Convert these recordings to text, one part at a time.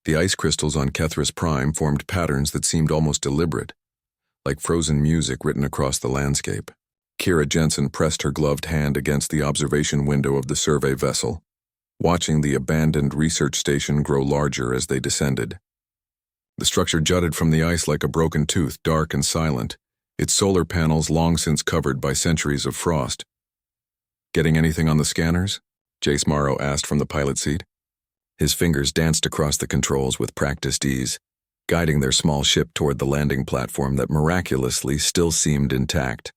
The ice crystals on Kethris Prime formed patterns that seemed almost deliberate, like frozen music written across the landscape. Kira Jensen pressed her gloved hand against the observation window of the survey vessel, watching the abandoned research station grow larger as they descended. The structure jutted from the ice like a broken tooth, dark and silent, its solar panels long since covered by centuries of frost. "Getting anything on the scanners?" Jace Morrow asked from the pilot seat. His fingers danced across the controls with practiced ease, guiding their small ship toward the landing platform that miraculously still seemed intact.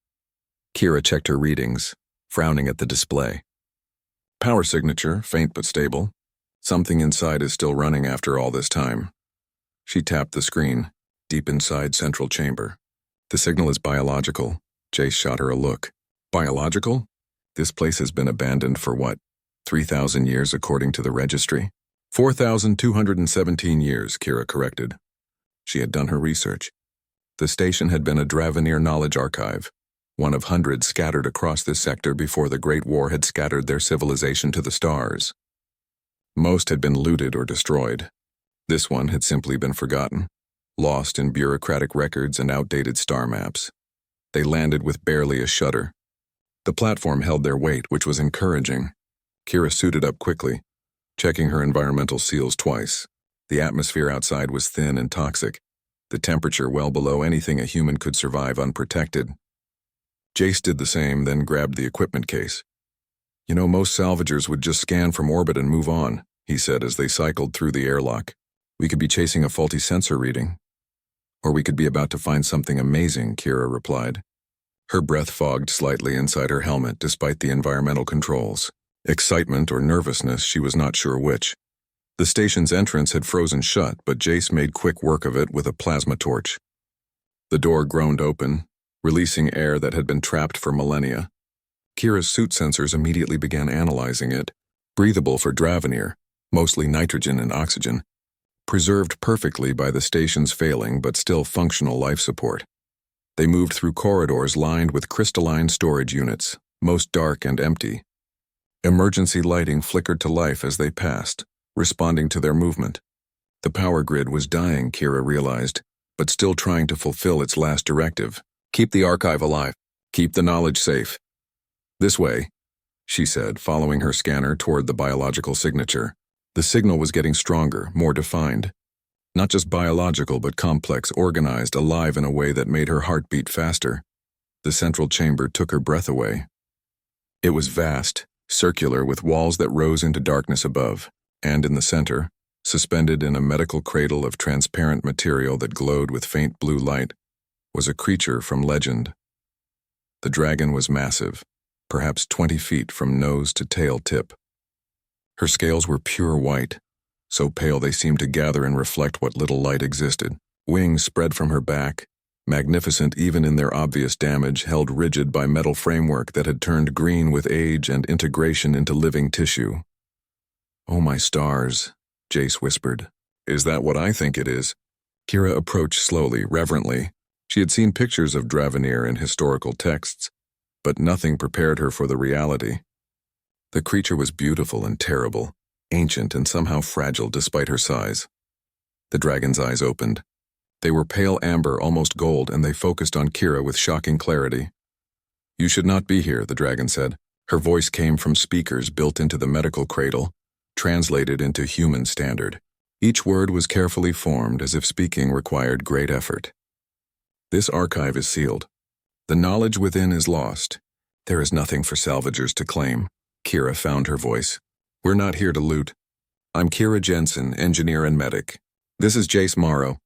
Kira checked her readings, frowning at the display. "Power signature, faint but stable. Something inside is still running after all this time." She tapped the screen, deep inside central chamber. "The signal is biological." Jace shot her a look. "Biological? This place has been abandoned for what, 3,000 years according to the registry?" 4,217 years, Kira corrected. She had done her research. The station had been a Dravenir knowledge archive, one of hundreds scattered across this sector before the Great War had scattered their civilization to the stars. Most had been looted or destroyed. This one had simply been forgotten, lost in bureaucratic records and outdated star maps. They landed with barely a shudder. The platform held their weight, which was encouraging. Kira suited up quickly, checking her environmental seals twice. The atmosphere outside was thin and toxic, the temperature well below anything a human could survive unprotected. Jace did the same, then grabbed the equipment case. "You know, most salvagers would just scan from orbit and move on," he said as they cycled through the airlock. "We could be chasing a faulty sensor reading. Or we could be about to find something amazing," Kira replied. Her breath fogged slightly inside her helmet despite the environmental controls. Excitement or nervousness, she was not sure which. The station's entrance had frozen shut, but Jace made quick work of it with a plasma torch. The door groaned open, releasing air that had been trapped for millennia. Kira's suit sensors immediately began analyzing it. Breathable for Dravenir, mostly nitrogen and oxygen. Preserved perfectly by the station's failing but still functional life support. They moved through corridors lined with crystalline storage units, most dark and empty. Emergency lighting flickered to life as they passed, responding to their movement. The power grid was dying, Kira realized, but still trying to fulfill its last directive. "Keep the archive alive. Keep the knowledge safe." "This way," she said, following her scanner toward the biological signature. The signal was getting stronger, more defined. Not just biological, but complex, organized, alive in a way that made her heart beat faster. The central chamber took her breath away. It was vast, circular, with walls that rose into darkness above, and in the center, suspended in a medical cradle of transparent material that glowed with faint blue light, was a creature from legend. The dragon was massive, perhaps 20 feet from nose to tail tip. Her scales were pure white, so pale they seemed to gather and reflect what little light existed. Wings spread from her back, magnificent even in their obvious damage, held rigid by metal framework that had turned green with age and integration into living tissue. "Oh my stars," Jace whispered. "Is that what I think it is?" Kira approached slowly, reverently. She had seen pictures of Dravenir in historical texts, but nothing prepared her for the reality. The creature was beautiful and terrible, ancient and somehow fragile despite her size. The dragon's eyes opened. They were pale amber, almost gold, and they focused on Kira with shocking clarity. "You should not be here," the dragon said. Her voice came from speakers built into the medical cradle, translated into human standard. Each word was carefully formed, as if speaking required great effort. "This archive is sealed. The knowledge within is lost. There is nothing for salvagers to claim." Kira found her voice. "We're not here to loot. I'm Kira Jensen, engineer and medic. This is Jace Morrow.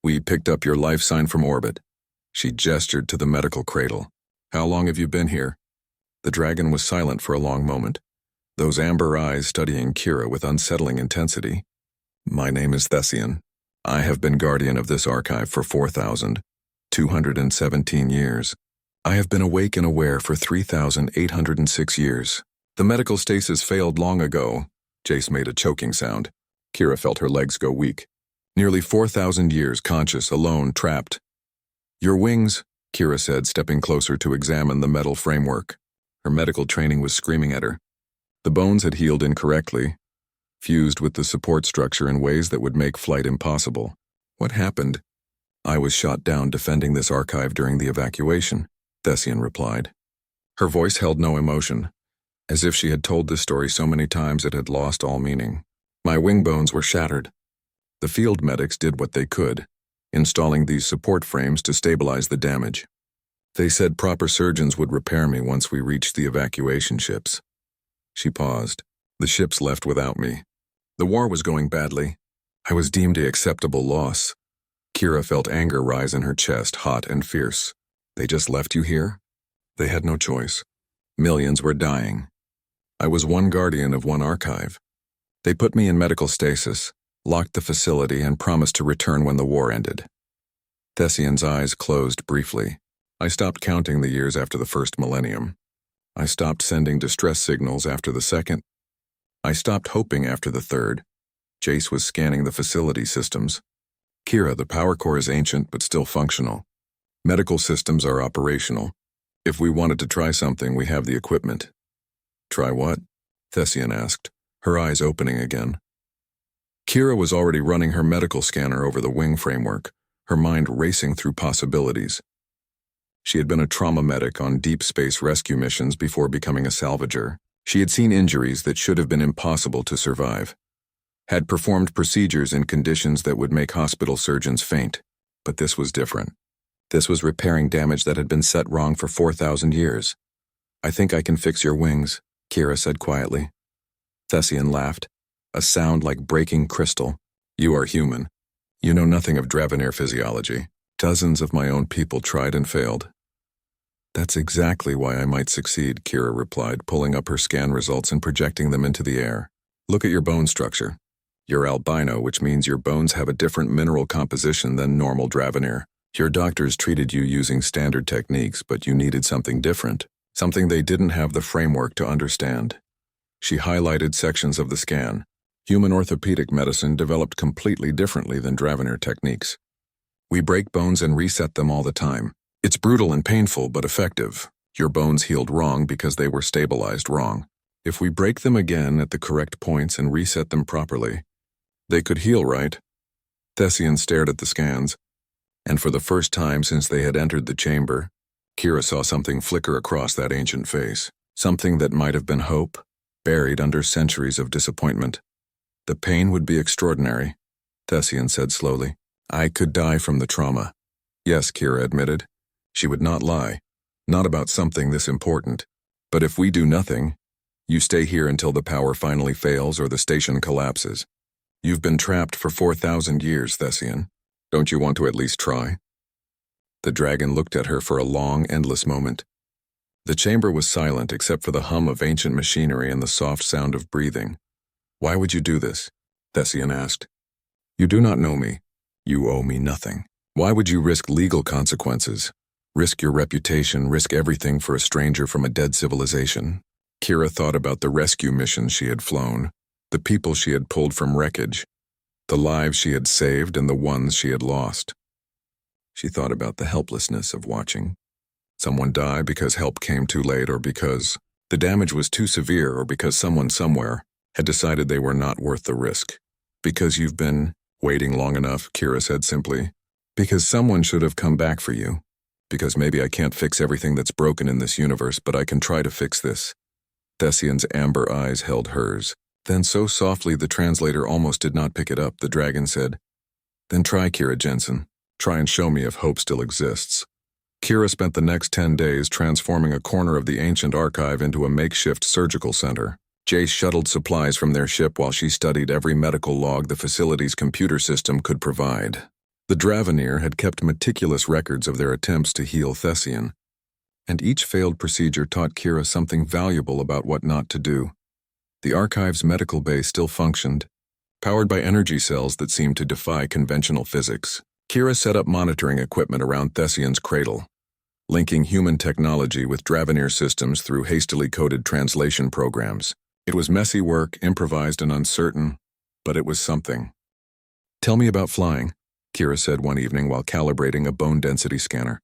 We picked up your life sign from orbit." She gestured to the medical cradle. "How long have you been here?" The dragon was silent for a long moment, those amber eyes studying Kira with unsettling intensity. "My name is Thessian. I have been guardian of this archive for 4,217 years. I have been awake and aware for 3,806 years. The medical stasis failed long ago." Jace made a choking sound. Kira felt her legs go weak. "Nearly 4,000 years conscious, alone, trapped." "Your wings," Kira said, stepping closer to examine the metal framework. Her medical training was screaming at her. The bones had healed incorrectly. fused with the support structure in ways that would make flight impossible. What happened? I was shot down defending this archive during the evacuation, Thessian replied. Her voice held no emotion, as if she had told this story so many times it had lost all meaning. My wing bones were shattered. The field medics did what they could, installing these support frames to stabilize the damage. They said proper surgeons would repair me once we reached the evacuation ships. She paused. The ships left without me. The war was going badly. I was deemed an acceptable loss. Kira felt anger rise in her chest, hot and fierce. They just left you here? They had no choice. Millions were dying. I was one guardian of one archive. They put me in medical stasis, locked the facility, and promised to return when the war ended. Thessian's eyes closed briefly. I stopped counting the years after the first millennium. I stopped sending distress signals after the second. I stopped hoping after the third. Jace was scanning the facility systems. Kira, the power core is ancient but still functional. Medical systems are operational. If we wanted to try something, we have the equipment. Try what? Thessian asked, her eyes opening again. Kira was already running her medical scanner over the wing framework, her mind racing through possibilities. She had been a trauma medic on deep space rescue missions before becoming a salvager. She had seen injuries that should have been impossible to survive. Had performed procedures in conditions that would make hospital surgeons faint. But this was different. This was repairing damage that had been set wrong for 4,000 years. I think I can fix your wings, Kira said quietly. Thessian laughed, a sound like breaking crystal. You are human. You know nothing of Dravenir physiology. Dozens of my own people tried and failed. That's exactly why I might succeed, Kira replied, pulling up her scan results and projecting them into the air. Look at your bone structure. You're albino, which means your bones have a different mineral composition than normal Dravenir. Your doctors treated you using standard techniques, but you needed something different, something they didn't have the framework to understand. She highlighted sections of the scan. Human orthopedic medicine developed completely differently than Dravenir techniques. We break bones and reset them all the time. It's brutal and painful, but effective. Your bones healed wrong because they were stabilized wrong. If we break them again at the correct points and reset them properly, they could heal, right? Thessian stared at the scans, and for the first time since they had entered the chamber, Kira saw something flicker across that ancient face, something that might have been hope, buried under centuries of disappointment. The pain would be extraordinary, Thessian said slowly. I could die from the trauma. Yes, Kira admitted. She would not lie. Not about something this important. But if we do nothing, you stay here until the power finally fails or the station collapses. You've been trapped for 4,000 years, Thessian. Don't you want to at least try? The dragon looked at her for a long, endless moment. The chamber was silent except for the hum of ancient machinery and the soft sound of breathing. Why would you do this? Thessian asked. You do not know me. You owe me nothing. Why would you risk legal consequences? Risk your reputation, risk everything for a stranger from a dead civilization? Kira thought about the rescue missions she had flown, the people she had pulled from wreckage, the lives she had saved and the ones she had lost. She thought about the helplessness of watching someone die because help came too late, or because the damage was too severe, or because someone somewhere had decided they were not worth the risk. Because you've been waiting long enough, Kira said simply. Because someone should have come back for you. Because maybe I can't fix everything that's broken in this universe, but I can try to fix this. Thessian's amber eyes held hers. Then so softly the translator almost did not pick it up, the dragon said, Then try, Kira Jensen. Try and show me if hope still exists. Kira spent the next 10 days transforming a corner of the ancient archive into a makeshift surgical center. Jace shuttled supplies from their ship while she studied every medical log the facility's computer system could provide. The Dravenir had kept meticulous records of their attempts to heal Thessian, and each failed procedure taught Kira something valuable about what not to do. The archive's medical bay still functioned, powered by energy cells that seemed to defy conventional physics. Kira set up monitoring equipment around Thessian's cradle, linking human technology with Dravenir systems through hastily coded translation programs. It was messy work, improvised and uncertain, but it was something. Tell me about flying, Kira said one evening while calibrating a bone density scanner.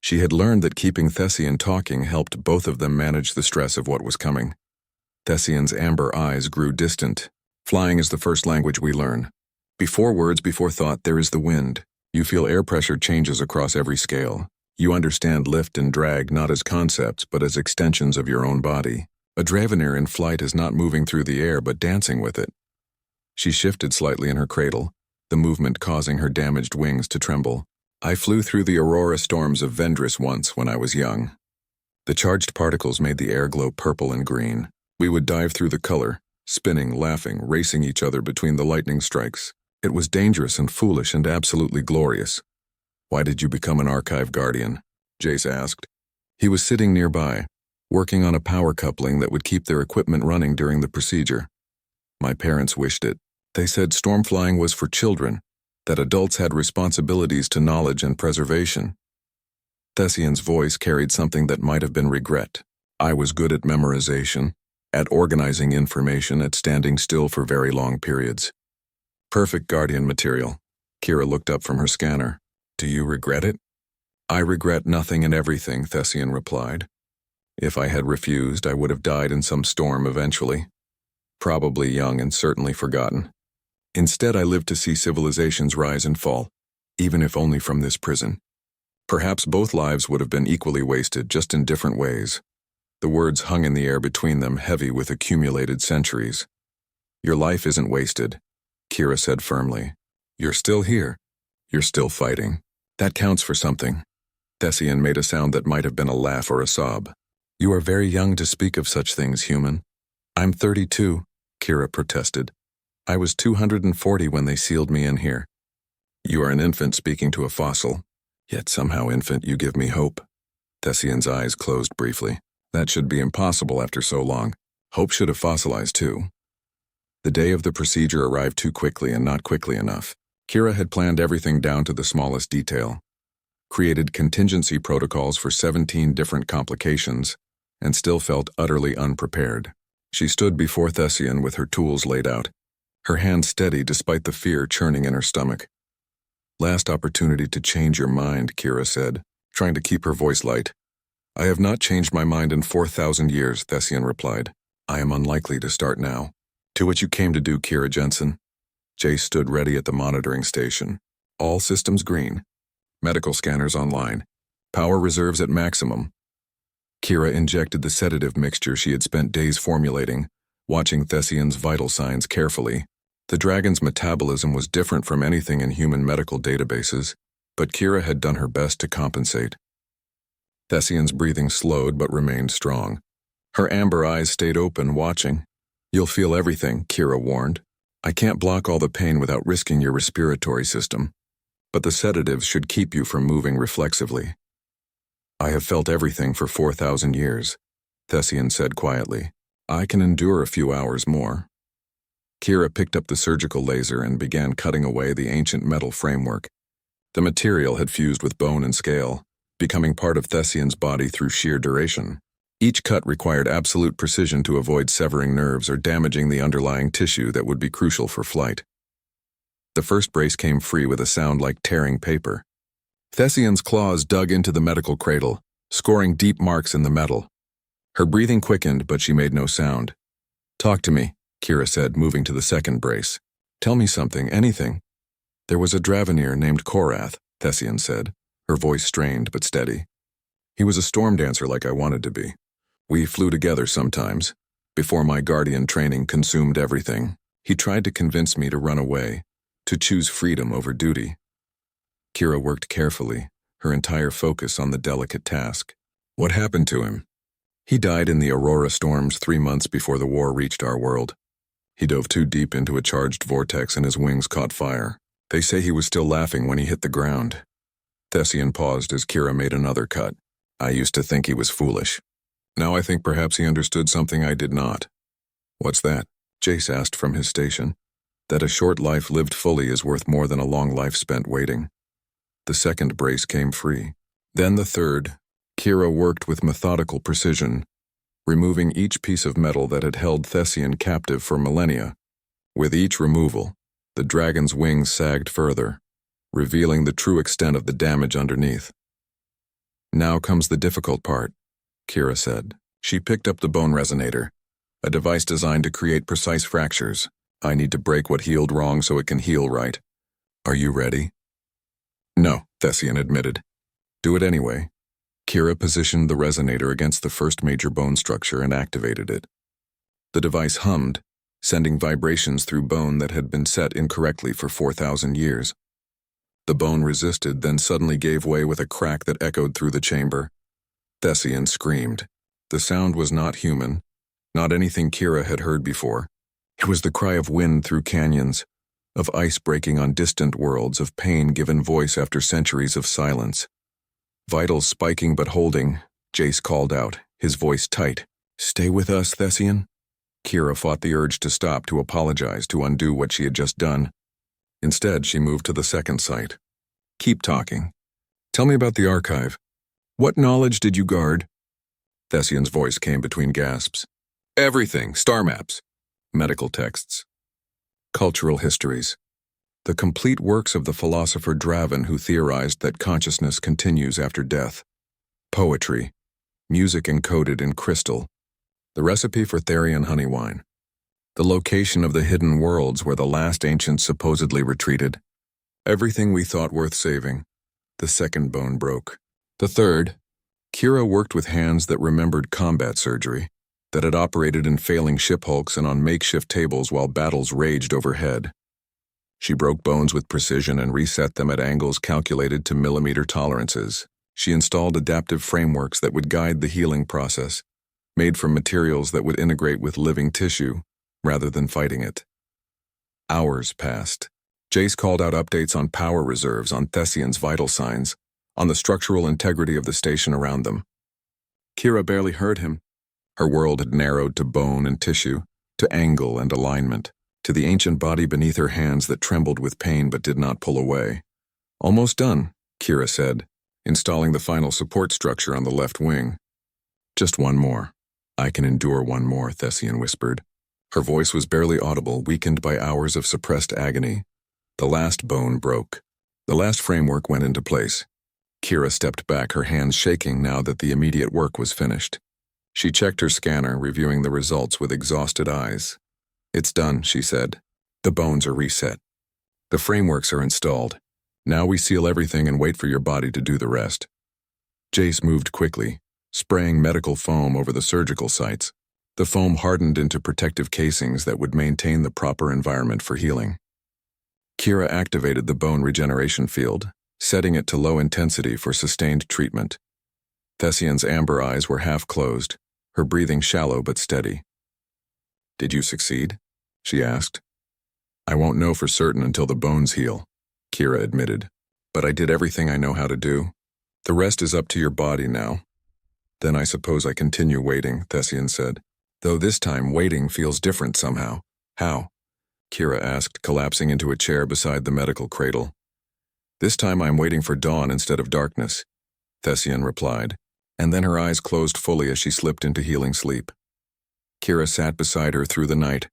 She had learned that keeping Thessian talking helped both of them manage the stress of what was coming. Thessian's amber eyes grew distant, Flying is the first language we learn. Before words, before thought, there is the wind. You feel air pressure changes across every scale. You understand lift and drag not as concepts, but as extensions of your own body. A draveneer in flight is not moving through the air, but dancing with it. She shifted slightly in her cradle, the movement causing her damaged wings to tremble. I flew through the aurora storms of Vendris once when I was young. The charged particles made the air glow purple and green. We would dive through the color, spinning, laughing, racing each other between the lightning strikes. It was dangerous and foolish and absolutely glorious. Why did you become an archive guardian? Jace asked. He was sitting nearby, working on a power coupling that would keep their equipment running during the procedure. My parents wished it. They said storm flying was for children, that adults had responsibilities to knowledge and preservation. Thessian's voice carried something that might have been regret. I was good at memorization, at organizing information, at standing still for very long periods. Perfect guardian material. Kira looked up from her scanner. Do you regret it? I regret nothing and everything, Thessian replied. If I had refused, I would have died in some storm eventually. Probably young and certainly forgotten. Instead, I lived to see civilizations rise and fall, even if only from this prison. Perhaps both lives would have been equally wasted, just in different ways. The words hung in the air between them, heavy with accumulated centuries. Your life isn't wasted, Kira said firmly. You're still here. You're still fighting. That counts for something. Thessian made a sound that might have been a laugh or a sob. You are very young to speak of such things, human. I'm 32, Kira protested. I was 240 when they sealed me in here. You are an infant speaking to a fossil. Yet somehow, infant, you give me hope. Thessian's eyes closed briefly. That should be impossible after so long. Hope should have fossilized too. The day of the procedure arrived too quickly and not quickly enough. Kira had planned everything down to the smallest detail, created contingency protocols for 17 different complications, and still felt utterly unprepared. She stood before Thessian with her tools laid out, her hand steady despite the fear churning in her stomach. Last opportunity to change your mind, Kira said, trying to keep her voice light. I have not changed my mind in 4,000 years, Thessian replied. I am unlikely to start now. To what you came to do, Kira Jensen. Jace stood ready at the monitoring station. All systems green. Medical scanners online. Power reserves at maximum. Kira injected the sedative mixture she had spent days formulating, watching Thessian's vital signs carefully. The dragon's metabolism was different from anything in human medical databases, but Kira had done her best to compensate. Thessian's breathing slowed but remained strong. Her amber eyes stayed open, watching. You'll feel everything, Kira warned. I can't block all the pain without risking your respiratory system, but the sedatives should keep you from moving reflexively. I have felt everything for 4,000 years, Thessian said quietly. I can endure a few hours more. Kira picked up the surgical laser and began cutting away the ancient metal framework. The material had fused with bone and scale, becoming part of Thessian's body through sheer duration. Each cut required absolute precision to avoid severing nerves or damaging the underlying tissue that would be crucial for flight. The first brace came free with a sound like tearing paper. Thessian's claws dug into the medical cradle, scoring deep marks in the metal. Her breathing quickened, but she made no sound. Talk to me, Kira said, moving to the second brace. Tell me something, anything. There was a draveneer named Korath, Thessian said, her voice strained but steady. He was a storm dancer like I wanted to be. We flew together sometimes. Before my guardian training consumed everything, he tried to convince me to run away, to choose freedom over duty. Kira worked carefully, her entire focus on the delicate task. What happened to him? He died in the aurora storms 3 months before the war reached our world. He dove too deep into a charged vortex and his wings caught fire. They say he was still laughing when he hit the ground. Thessian paused as Kira made another cut. I used to think he was foolish. Now I think perhaps he understood something I did not. What's that? Jace asked from his station. That a short life lived fully is worth more than a long life spent waiting. The second brace came free. Then the third. Kira worked with methodical precision, removing each piece of metal that had held Thessian captive for millennia. With each removal, the dragon's wings sagged further, revealing the true extent of the damage underneath. Now comes the difficult part, Kira said. She picked up the bone resonator, a device designed to create precise fractures. I need to break what healed wrong so it can heal right. Are you ready? No, Thessian admitted. Do it anyway. Kira positioned the resonator against the first major bone structure and activated it. The device hummed, sending vibrations through bone that had been set incorrectly for 4,000 years. The bone resisted, then suddenly gave way with a crack that echoed through the chamber. Thessian screamed. The sound was not human, not anything Kira had heard before. It was the cry of wind through canyons, of ice breaking on distant worlds, of pain given voice after centuries of silence. Vitals spiking but holding, Jace called out, his voice tight. Stay with us, Thessian? Kira fought the urge to stop, to apologize, to undo what she had just done. Instead, she moved to the second site. Keep talking. Tell me about the archive. What knowledge did you guard? Thessian's voice came between gasps. Everything, star maps, medical texts, cultural histories, the complete works of the philosopher Draven who theorized that consciousness continues after death, poetry, music encoded in crystal, the recipe for Therian honey wine, the location of the hidden worlds where the last ancients supposedly retreated. Everything we thought worth saving. The second bone broke. The third, Kira worked with hands that remembered combat surgery, that had operated in failing ship hulks and on makeshift tables while battles raged overhead. She broke bones with precision and reset them at angles calculated to millimeter tolerances. She installed adaptive frameworks that would guide the healing process, made from materials that would integrate with living tissue, rather than fighting it. Hours passed. Jace called out updates on power reserves, on Thessian's vital signs, on the structural integrity of the station around them. Kira barely heard him. Her world had narrowed to bone and tissue, to angle and alignment, to the ancient body beneath her hands that trembled with pain but did not pull away. Almost done, Kira said, installing the final support structure on the left wing. Just one more. I can endure one more, Thessian whispered. Her voice was barely audible, weakened by hours of suppressed agony. The last bone broke. The last framework went into place. Kira stepped back, her hands shaking now that the immediate work was finished. She checked her scanner, reviewing the results with exhausted eyes. It's done, she said. The bones are reset. The frameworks are installed. Now we seal everything and wait for your body to do the rest. Jace moved quickly, spraying medical foam over the surgical sites. The foam hardened into protective casings that would maintain the proper environment for healing. Kira activated the bone regeneration field, setting it to low intensity for sustained treatment. Thessian's amber eyes were half closed, her breathing shallow but steady. Did you succeed? She asked. I won't know for certain until the bones heal, Kira admitted. But I did everything I know how to do. The rest is up to your body now. Then I suppose I continue waiting, Thessian said. Though this time waiting feels different somehow. How? Kira asked, collapsing into a chair beside the medical cradle. This time I'm waiting for dawn instead of darkness, Thessian replied, and then her eyes closed fully as she slipped into healing sleep. Kira sat beside her through the night,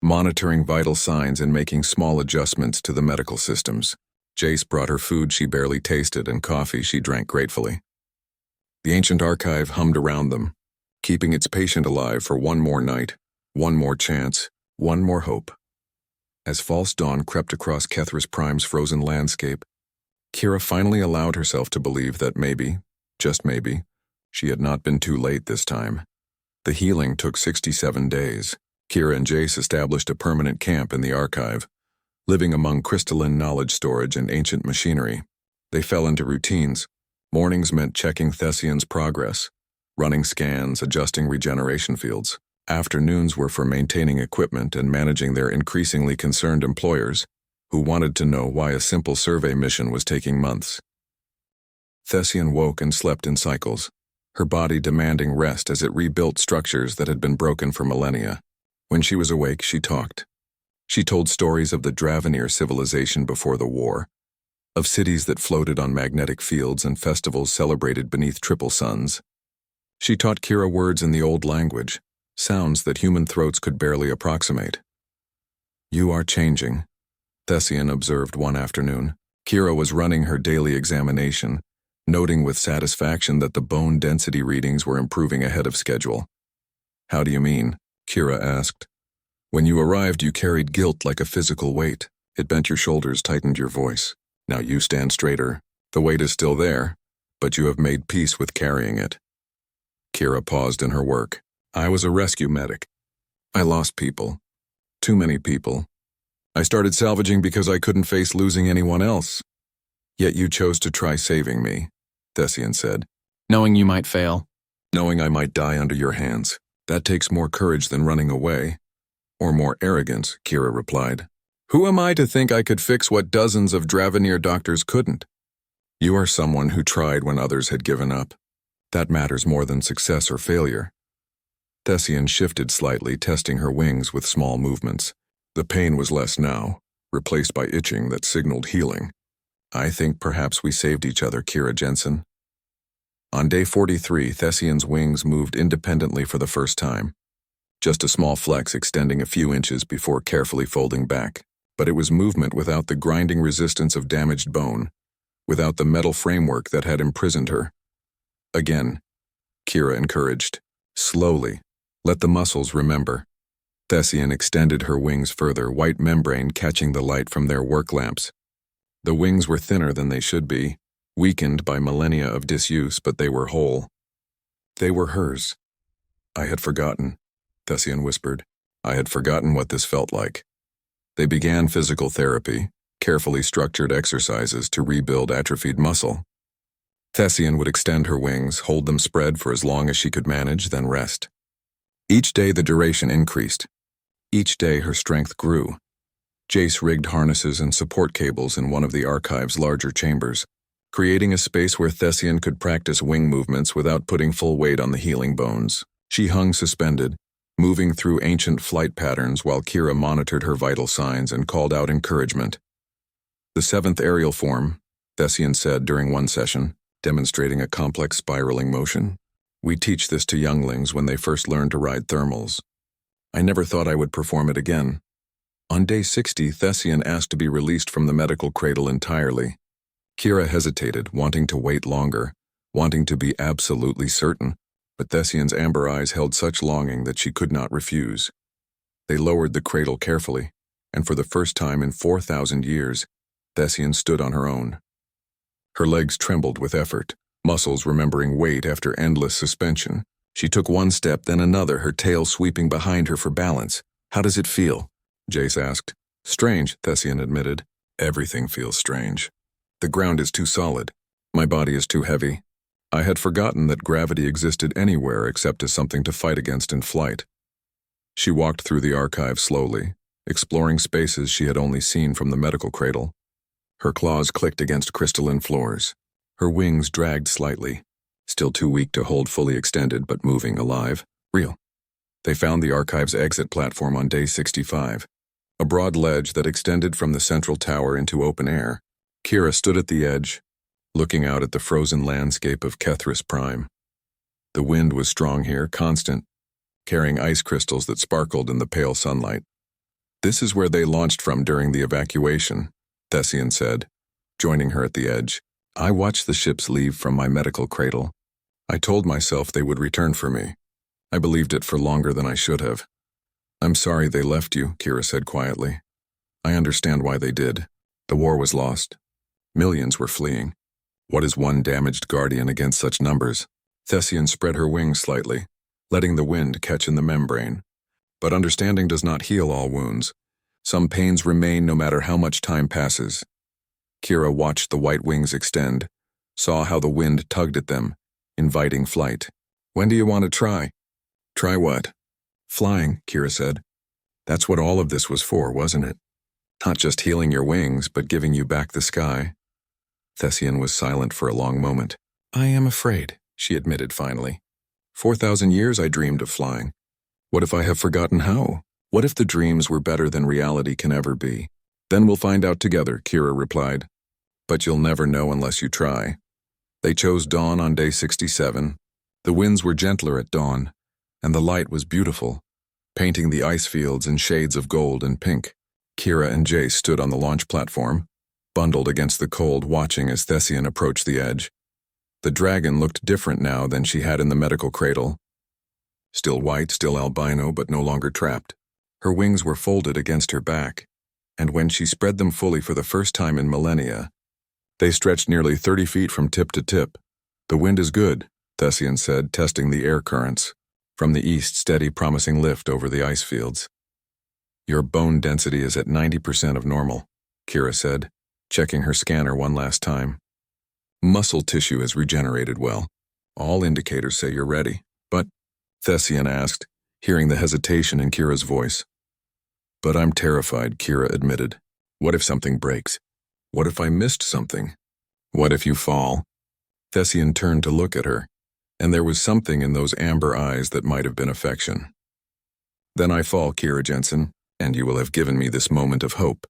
monitoring vital signs and making small adjustments to the medical systems. Jace brought her food she barely tasted and coffee she drank gratefully. The ancient archive hummed around them, keeping its patient alive for one more night, one more chance, one more hope. As false dawn crept across Kethris Prime's frozen landscape, Kira finally allowed herself to believe that maybe, just maybe, she had not been too late this time. The healing took 67 days. Kira and Jace established a permanent camp in the archive, living among crystalline knowledge storage and ancient machinery. They fell into routines. Mornings meant checking Thessian's progress, running scans, adjusting regeneration fields. Afternoons were for maintaining equipment and managing their increasingly concerned employers, who wanted to know why a simple survey mission was taking months. Thessian woke and slept in cycles, her body demanding rest as it rebuilt structures that had been broken for millennia. When she was awake, she talked. She told stories of the Dravenir civilization before the war, of cities that floated on magnetic fields and festivals celebrated beneath triple suns. She taught Kira words in the old language, sounds that human throats could barely approximate. You are changing, Thessian observed one afternoon. Kira was running her daily examination, noting with satisfaction that the bone density readings were improving ahead of schedule. How do you mean? Kira asked. When you arrived, you carried guilt like a physical weight. It bent your shoulders, tightened your voice. Now you stand straighter. The weight is still there, but you have made peace with carrying it. Kira paused in her work. I was a rescue medic. I lost people. Too many people. I started salvaging because I couldn't face losing anyone else. Yet you chose to try saving me, Thessian said. Knowing you might fail. Knowing I might die under your hands. That takes more courage than running away. Or more arrogance, Kira replied. Who am I to think I could fix what dozens of Dravenir doctors couldn't? You are someone who tried when others had given up. That matters more than success or failure. Thessian shifted slightly, testing her wings with small movements. The pain was less now, replaced by itching that signaled healing. I think perhaps we saved each other, Kira Jensen. On day 43, Thessian's wings moved independently for the first time. Just a small flex extending a few inches before carefully folding back. But it was movement without the grinding resistance of damaged bone, without the metal framework that had imprisoned her. Again, Kira encouraged. Slowly. Let the muscles remember. Thessian extended her wings further, white membrane catching the light from their work lamps. The wings were thinner than they should be, weakened by millennia of disuse, but they were whole. They were hers. I had forgotten, Thessian whispered. I had forgotten what this felt like. They began physical therapy, carefully structured exercises to rebuild atrophied muscle. Thessian would extend her wings, hold them spread for as long as she could manage, then rest. Each day the duration increased. Each day her strength grew. Jace rigged harnesses and support cables in one of the archive's larger chambers, creating a space where Thessian could practice wing movements without putting full weight on the healing bones. She hung suspended, moving through ancient flight patterns while Kira monitored her vital signs and called out encouragement. The seventh aerial form, Thessian said during one session, demonstrating a complex spiraling motion. We teach this to younglings when they first learn to ride thermals. I never thought I would perform it again. On day 60, Thessian asked to be released from the medical cradle entirely. Kira hesitated, wanting to wait longer, wanting to be absolutely certain, but Thessian's amber eyes held such longing that she could not refuse. They lowered the cradle carefully, and for the first time in 4,000 years, Thessian stood on her own. Her legs trembled with effort, muscles remembering weight after endless suspension. She took one step, then another, her tail sweeping behind her for balance. How does it feel? Jace asked. Strange, Thessian admitted. Everything feels strange. The ground is too solid. My body is too heavy. I had forgotten that gravity existed anywhere except as something to fight against in flight. She walked through the archive slowly, exploring spaces she had only seen from the medical cradle. Her claws clicked against crystalline floors. Her wings dragged slightly, still too weak to hold fully extended but moving, alive, real. They found the archive's exit platform on day 65, a broad ledge that extended from the central tower into open air. Kira stood at the edge, looking out at the frozen landscape of Kethris Prime. The wind was strong here, constant, carrying ice crystals that sparkled in the pale sunlight. This is where they launched from during the evacuation, Thessian said, joining her at the edge. I watched the ships leave from my medical cradle. I told myself they would return for me. I believed it for longer than I should have. I'm sorry they left you, Kira said quietly. I understand why they did. The war was lost. Millions were fleeing. What is one damaged guardian against such numbers? Thessian spread her wings slightly, letting the wind catch in the membrane. But understanding does not heal all wounds. Some pains remain no matter how much time passes. Kira watched the white wings extend, saw how the wind tugged at them, inviting flight. When do you want to try? Try what? Flying, Kira said. That's what all of this was for, wasn't it? Not just healing your wings, but giving you back the sky. Thessian was silent for a long moment. I am afraid, she admitted finally. 4,000 years I dreamed of flying. What if I have forgotten how? What if the dreams were better than reality can ever be? Then we'll find out together, Kira replied. But you'll never know unless you try. They chose dawn on day 67. The winds were gentler at dawn, and the light was beautiful, painting the ice fields in shades of gold and pink. Kira and Jace stood on the launch platform, bundled against the cold, watching as Thessian approached the edge. The dragon looked different now than she had in the medical cradle. Still white, still albino, but no longer trapped. Her wings were folded against her back, and when she spread them fully for the first time in millennia, they stretched nearly 30 feet from tip to tip. "The wind is good," Thessian said, testing the air currents. From the east, steady, promising lift over the ice fields. "Your bone density is at 90% of normal," Kira said, checking her scanner one last time. "Muscle tissue has regenerated well. All indicators say you're ready." "But," Thessian asked, hearing the hesitation in Kira's voice. "But I'm terrified," Kira admitted. "What if something breaks? What if I missed something? What if you fall?" Thessian turned to look at her, and there was something in those amber eyes that might have been affection. "Then I fall, Kira Jensen, and you will have given me this moment of hope,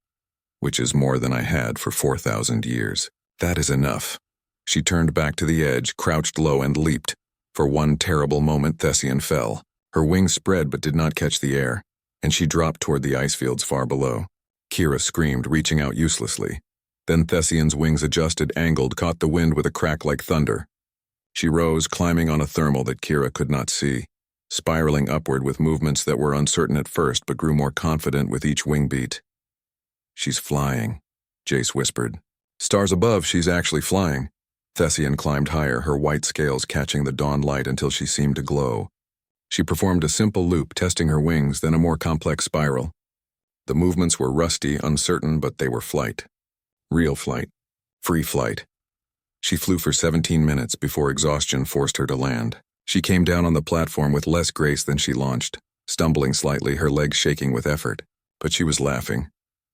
which is more than I had for 4,000 years. That is enough." She turned back to the edge, crouched low, and leaped. For one terrible moment, Thessian fell. Her wings spread but did not catch the air, and she dropped toward the ice fields far below. Kira screamed, reaching out uselessly. Then Thessian's wings adjusted, angled, caught the wind with a crack like thunder. She rose, climbing on a thermal that Kira could not see, spiraling upward with movements that were uncertain at first but grew more confident with each wing beat. "She's flying," Jace whispered. "Stars above, she's actually flying." Thessian climbed higher, her white scales catching the dawn light until she seemed to glow. She performed a simple loop, testing her wings, then a more complex spiral. The movements were rusty, uncertain, but they were flight. Real flight. Free flight. She flew for 17 minutes before exhaustion forced her to land. She came down on the platform with less grace than she launched, stumbling slightly, her legs shaking with effort. But she was laughing.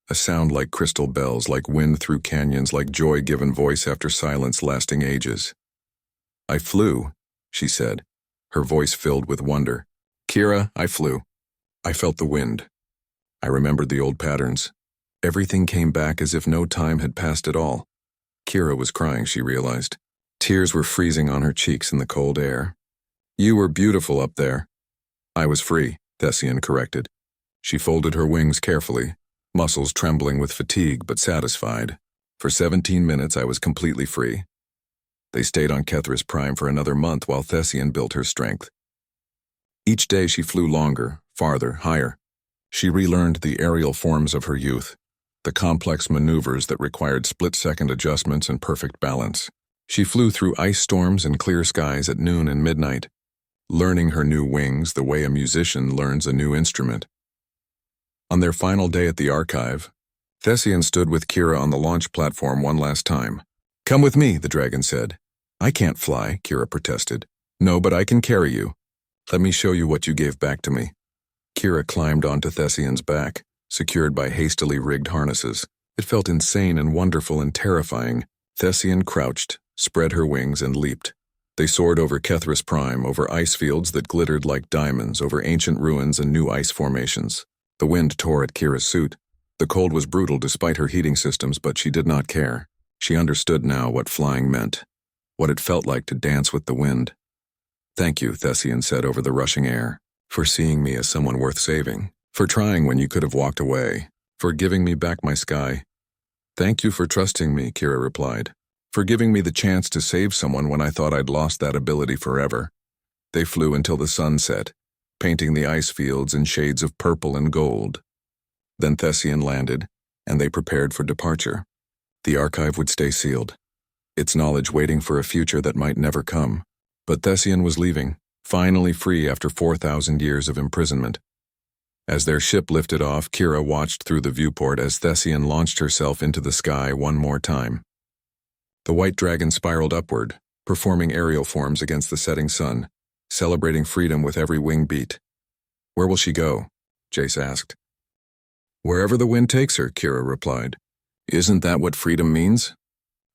A sound like crystal bells, like wind through canyons, like joy given voice after silence lasting ages. "I flew," she said, her voice filled with wonder. "Kira, I flew. I felt the wind. I remembered the old patterns. Everything came back as if no time had passed at all." Kira was crying, she realized. Tears were freezing on her cheeks in the cold air. "You were beautiful up there." "I was free," Thessian corrected. She folded her wings carefully, muscles trembling with fatigue but satisfied. "For 17 minutes I was completely free." They stayed on Kethris Prime for another month while Thessian built her strength. Each day she flew longer, farther, higher. She relearned the aerial forms of her youth, the complex maneuvers that required split-second adjustments and perfect balance. She flew through ice storms and clear skies at noon and midnight, learning her new wings the way a musician learns a new instrument. On their final day at the archive, Thessian stood with Kira on the launch platform one last time. "Come with me," the dragon said. "I can't fly," Kira protested. "No, but I can carry you. Let me show you what you gave back to me." Kira climbed onto Thessian's back, secured by hastily rigged harnesses. It felt insane and wonderful and terrifying. Thessian crouched, spread her wings, and leaped. They soared over Kethris Prime, over ice fields that glittered like diamonds, over ancient ruins and new ice formations. The wind tore at Kira's suit. The cold was brutal despite her heating systems, but she did not care. She understood now what flying meant, what it felt like to dance with the wind. "Thank you," Thessian said over the rushing air, "for seeing me as someone worth saving, for trying when you could have walked away, for giving me back my sky." "Thank you for trusting me," Kira replied, "for giving me the chance to save someone when I thought I'd lost that ability forever." They flew until the sun set, painting the ice fields in shades of purple and gold. Then Thessian landed, and they prepared for departure. The archive would stay sealed, its knowledge waiting for a future that might never come. But Thessian was leaving, finally free after 4,000 years of imprisonment. As their ship lifted off, Kira watched through the viewport as Thessian launched herself into the sky one more time. The white dragon spiraled upward, performing aerial forms against the setting sun, celebrating freedom with every wing beat. "Where will she go?" Jace asked. "Wherever the wind takes her," Kira replied. "Isn't that what freedom means?"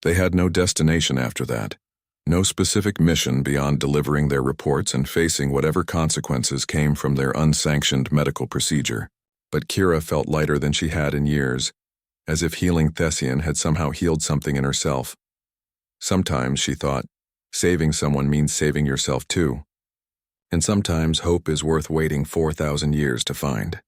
They had no destination after that, no specific mission beyond delivering their reports and facing whatever consequences came from their unsanctioned medical procedure. But Kira felt lighter than she had in years, as if healing Thessian had somehow healed something in herself. Sometimes, she thought, saving someone means saving yourself too. And sometimes hope is worth waiting 4,000 years to find.